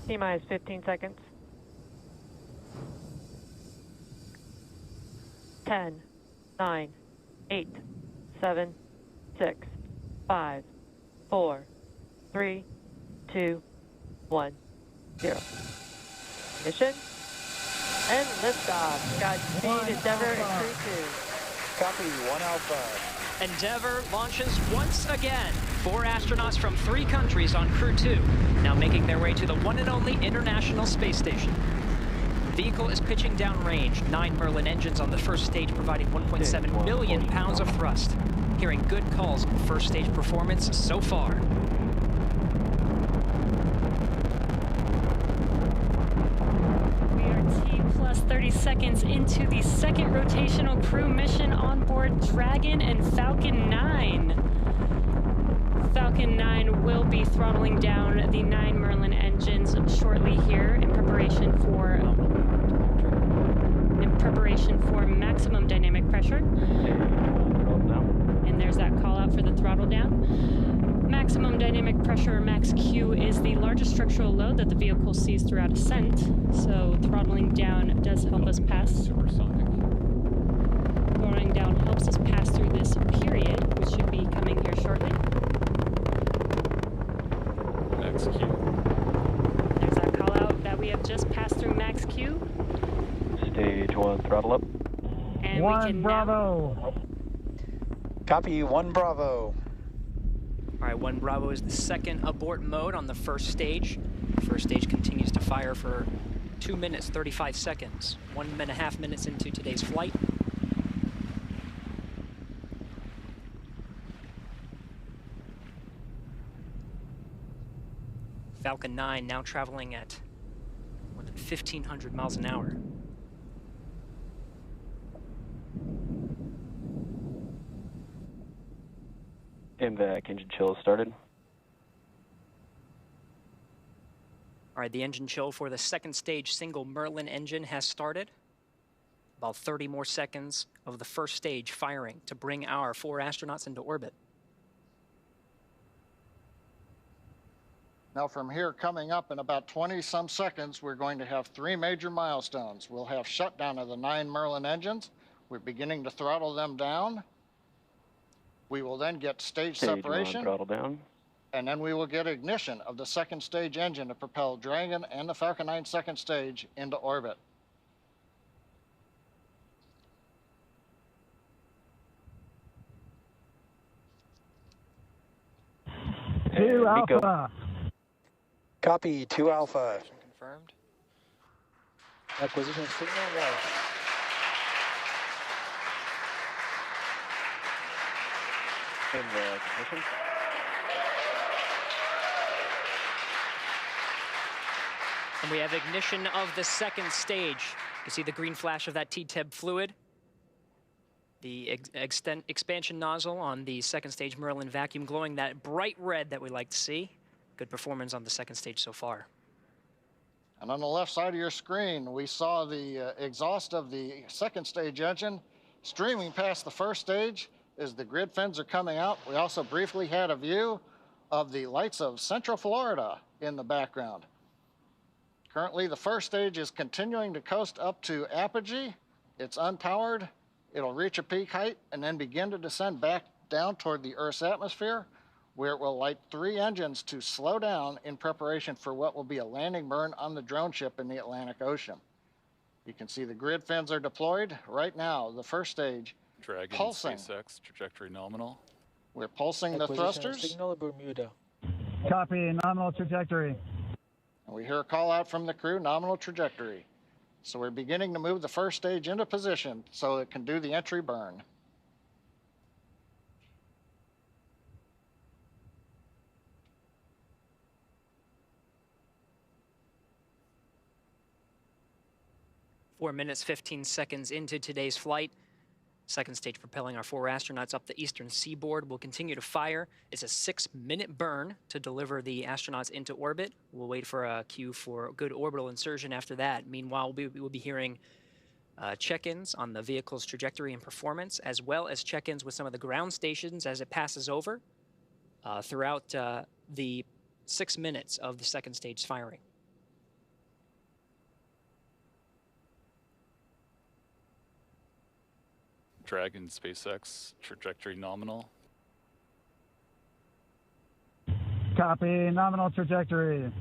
T-minus 15 seconds. 10, 9, 8, 7, 6, 5, 4, 3, 2, 1, 0. Ignition. And liftoff. Godspeed, Endeavour and Crew-2. Copy, 1 Alpha. Endeavour launches once again. 4 astronauts from 3 countries on Crew-2, now making their way to the one and only International Space Station. The vehicle is pitching downrange. 9 Merlin engines on the first stage, providing 1.7 million pounds of thrust. Hearing good calls on first stage performance so far. We are T plus 30 seconds into the second rotational crew mission on board Dragon and Falcon 9. Falcon 9 will be throttling down the 9 Merlin engines shortly here in preparation for maximum dynamic pressure. And there's that call out for the throttle down. Maximum dynamic pressure, or max Q, is the largest structural load that the vehicle sees throughout ascent. So throttling down does help us pass. Throttling down helps us pass through this period, which should be coming here shortly. Max Q. There's that call out that we have just passed through max Q. Stage 1, throttle up. And we can Bravo. Copy, 1 Bravo. All right, 1 Bravo is the second abort mode on the first stage. The first stage continues to fire for 2 minutes, 35 seconds. 1.5 minutes into today's flight. Falcon 9 now traveling at more than 1,500 miles an hour. MVAC engine chill started. All right, the engine chill for the second stage single Merlin engine has started. About 30 more seconds of the first stage firing to bring our 4 astronauts into orbit. Now from here, coming up in about 20-some seconds, we're going to have 3 major milestones. We'll have shutdown of the 9 Merlin engines. We're beginning to throttle them down. We will then get stage separation. 1, throttle down. And then we will get ignition of the second stage engine to propel Dragon and the Falcon 9 second stage into orbit. Two Alpha. Copy, 2 Alpha. Confirmed. Acquisition signal lost. Ignition. And we have ignition of the second stage. You see the green flash of that T-TEB fluid. The expansion nozzle on the second stage Merlin vacuum glowing that bright red that we like to see. Good performance on the second stage so far. And on the left side of your screen, we saw the exhaust of the second stage engine streaming past the first stage as the grid fins are coming out. We also briefly had a view of the lights of Central Florida in the background. Currently, the first stage is continuing to coast up to apogee. It's unpowered. It'll reach a peak height and then begin to descend back down toward the Earth's atmosphere, where it will light 3 engines to slow down in preparation for what will be a landing burn on the drone ship in the Atlantic Ocean. You can see the grid fins are deployed. Right now, the first stage Dragon, pulsing. SpaceX, trajectory nominal. We're pulsing the thrusters. Signal Bermuda. Copy, nominal trajectory. And we hear a call out from the crew, nominal trajectory. So we're beginning to move the first stage into position so it can do the entry burn. Four minutes, 15 seconds into today's flight. Second stage propelling our 4 astronauts up the eastern seaboard. We'll continue to fire. It's a 6-minute burn to deliver the astronauts into orbit. We'll wait for a cue for good orbital insertion after that. Meanwhile, we will be hearing check-ins on the vehicle's trajectory and performance, as well as check-ins with some of the ground stations as it passes over throughout the 6 minutes of the second stage firing. Dragon SpaceX, trajectory nominal. Copy, nominal trajectory.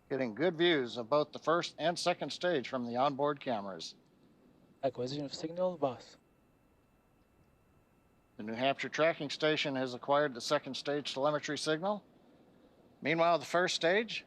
Getting good views of both the first and second stage from the onboard cameras. Acquisition of signal bus. The New Hampshire tracking station has acquired the second stage telemetry signal. Meanwhile, the first stage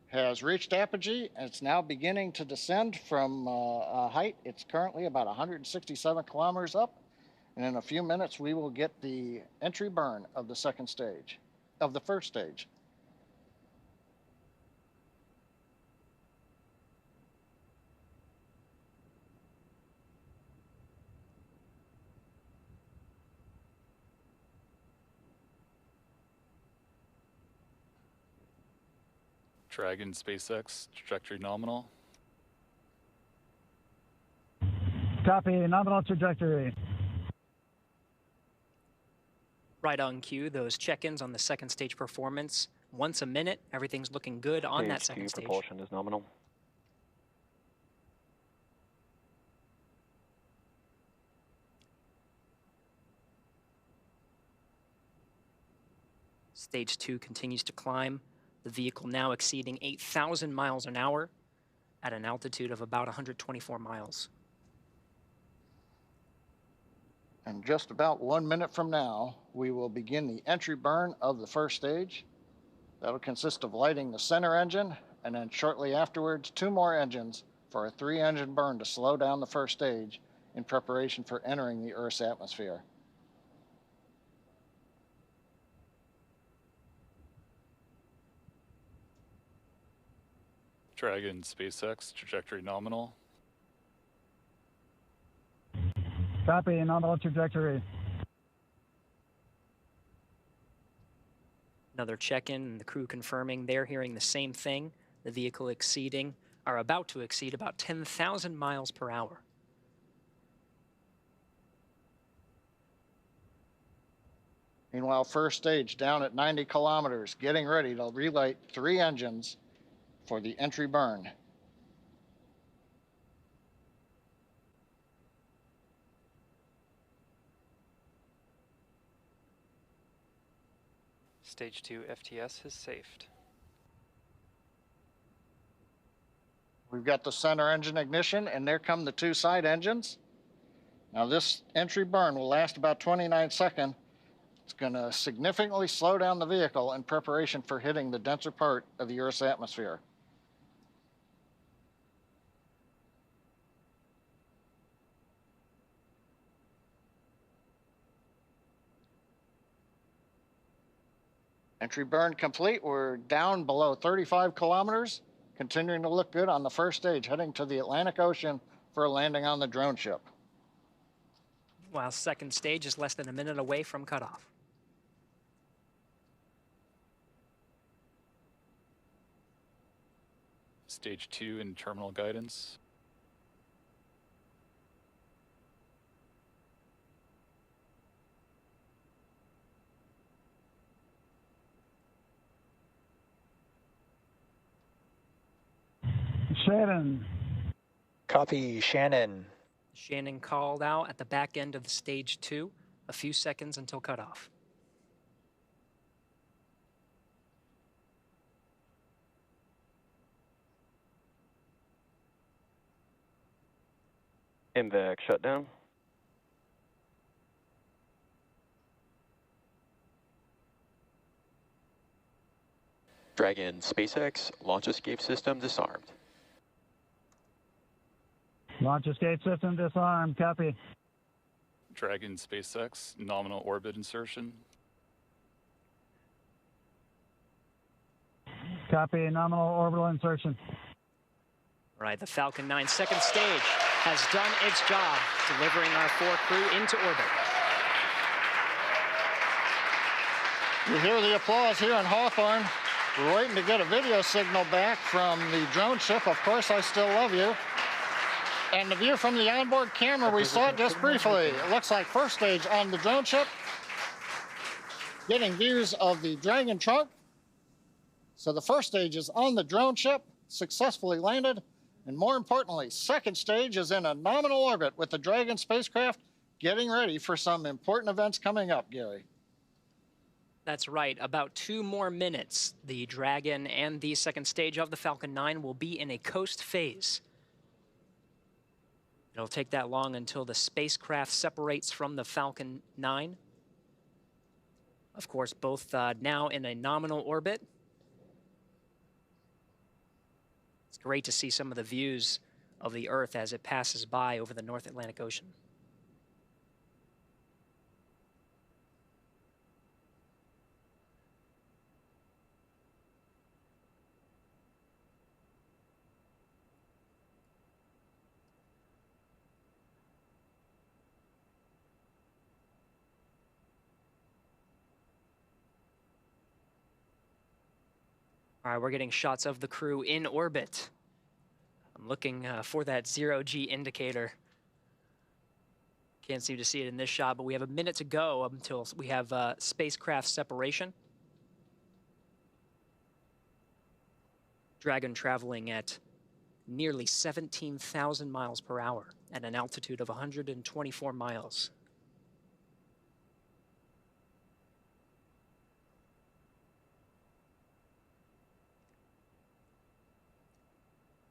has reached apogee and it's now beginning to descend from a height. It's currently about 167 kilometers up. And in a few minutes, we will get the entry burn of the second stage, of the first stage. Dragon SpaceX, trajectory nominal. Copy, nominal trajectory. Right on cue, those check-ins on the second stage performance. Once a minute, everything's looking good on that second stage. Propulsion is nominal. Stage 2 continues to climb. The vehicle now exceeding 8,000 miles an hour at an altitude of about 124 miles. And just about 1 minute from now, we will begin the entry burn of the first stage. That'll consist of lighting the center engine, and then shortly afterwards, 2 more engines for a 3-engine burn to slow down the first stage in preparation for entering the Earth's atmosphere. Dragon SpaceX, trajectory nominal. Copy, nominal trajectory. Another check-in, and the crew confirming they're hearing the same thing. The vehicle about to exceed about 10,000 miles per hour. Meanwhile, first stage down at 90 kilometers, getting ready to relight 3 engines for the entry burn. Stage 2 FTS has safed. We've got the center engine ignition, and there come the 2 side engines. Now this entry burn will last about 29 seconds. It's going to significantly slow down the vehicle in preparation for hitting the denser part of the Earth's atmosphere. Entry burn complete. We're down below 35 kilometers, continuing to look good on the first stage, heading to the Atlantic Ocean for a landing on the drone ship. While second stage is less than a minute away from cutoff. Stage 2 in terminal guidance. Shannon. Copy, Shannon. Shannon called out at the back end of stage 2, a few seconds until cutoff. MVAC shutdown. Dragon SpaceX launch escape system disarmed. Launch escape system disarmed. Copy. Dragon SpaceX nominal orbit insertion. Copy. Nominal orbital insertion. All right, the Falcon 9 second stage has done its job, delivering our 4 crew into orbit. You hear the applause here in Hawthorne. We're waiting to get a video signal back from the drone ship. Of course, I still love you. And the view from the onboard camera, we saw it just briefly. It looks like first stage on the drone ship. Getting views of the Dragon trunk. So the first stage is on the drone ship, successfully landed, and more importantly, second stage is in a nominal orbit with the Dragon spacecraft getting ready for some important events coming up, Gary. That's right. About 2 more minutes. The Dragon and the second stage of the Falcon 9 will be in a coast phase. It'll take that long until the spacecraft separates from the Falcon 9. Of course, both now in a nominal orbit. It's great to see some of the views of the Earth as it passes by over the North Atlantic Ocean. All right, we're getting shots of the crew in orbit. I'm looking for that 0G indicator. Can't seem to see it in this shot, but we have a minute to go until we have spacecraft separation. Dragon traveling at nearly 17,000 miles per hour at an altitude of 124 miles.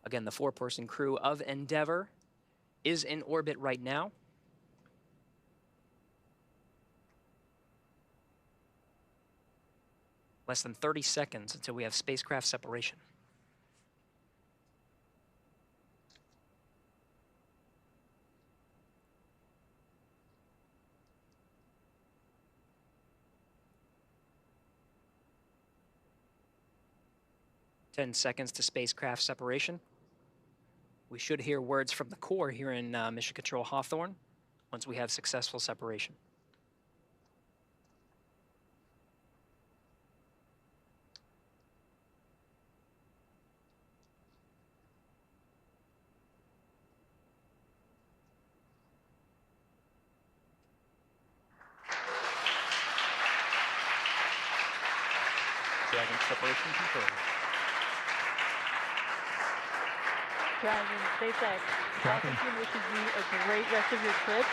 Again, the 4-person crew of Endeavour is in orbit right now. Less than 30 seconds until we have spacecraft separation. Ten seconds to spacecraft separation. We should hear words from the core here in Mission Control Hawthorne once we have successful separation. Dragon separation confirmed. Dragon, SpaceX, Falcon 2 wishes you a great rest of your trip.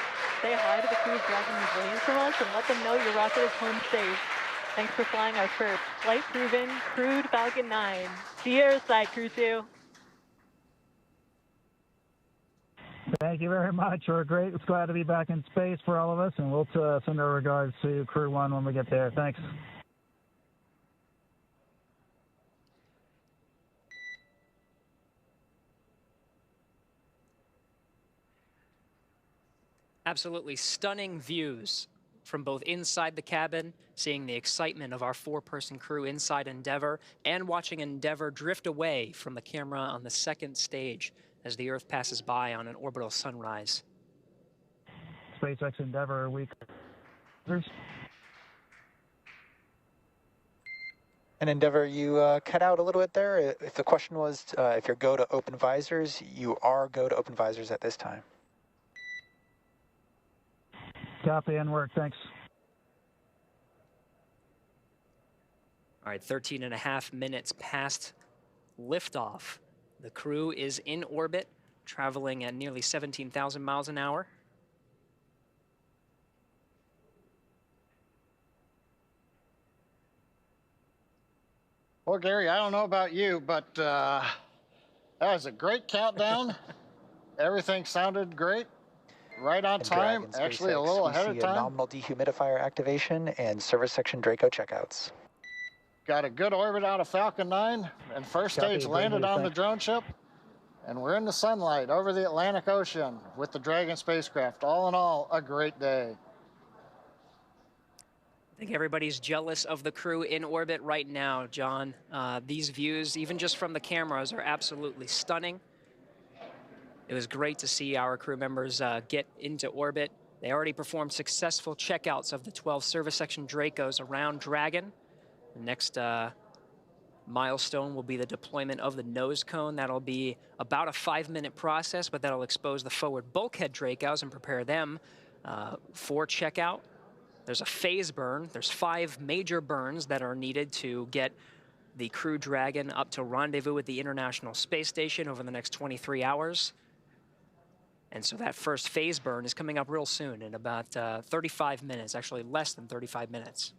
Say hi to the crew of Dragon who's waiting for us and let them know your rocket is home safe. Thanks for flying our first flight-proven, crewed Falcon 9. See you airside, Crew-2. Thank you very much. We're great. It's glad to be back in space for all of us, and we'll send our regards to Crew 1 when we get there. Thanks. Absolutely stunning views from both inside the cabin, seeing the excitement of our 4-person crew inside Endeavour, and watching Endeavour drift away from the camera on the second stage as the Earth passes by on an orbital sunrise. SpaceX Endeavour week. And Endeavour, you cut out a little bit there. If the question was if you're go to open visors, you are go to open visors at this time. Copy and work, thanks. All right, 13.5 minutes past liftoff. The crew is in orbit, traveling at nearly 17,000 miles an hour. Well, Gary, I don't know about you, but that was a great countdown. Everything sounded great. Right on time, actually a little ahead of time. Nominal dehumidifier activation and service section Draco checkouts. Got a good orbit out of Falcon 9, and first stage landed on the drone ship. And we're in the sunlight over the Atlantic Ocean with the Dragon spacecraft. All in all, a great day. I think everybody's jealous of the crew in orbit right now, John. These views, even just from the cameras, are absolutely stunning. It was great to see our crew members get into orbit. They already performed successful checkouts of the 12 service section Dracos around Dragon. The next milestone will be the deployment of the nose cone. That'll be about a 5-minute process, but that'll expose the forward bulkhead Dracos and prepare them for checkout. There's a phase burn. There's 5 major burns that are needed to get the Crew Dragon up to rendezvous at the International Space Station over the next 23 hours. And so that first phase burn is coming up real soon in about 35 minutes, actually less than 35 minutes.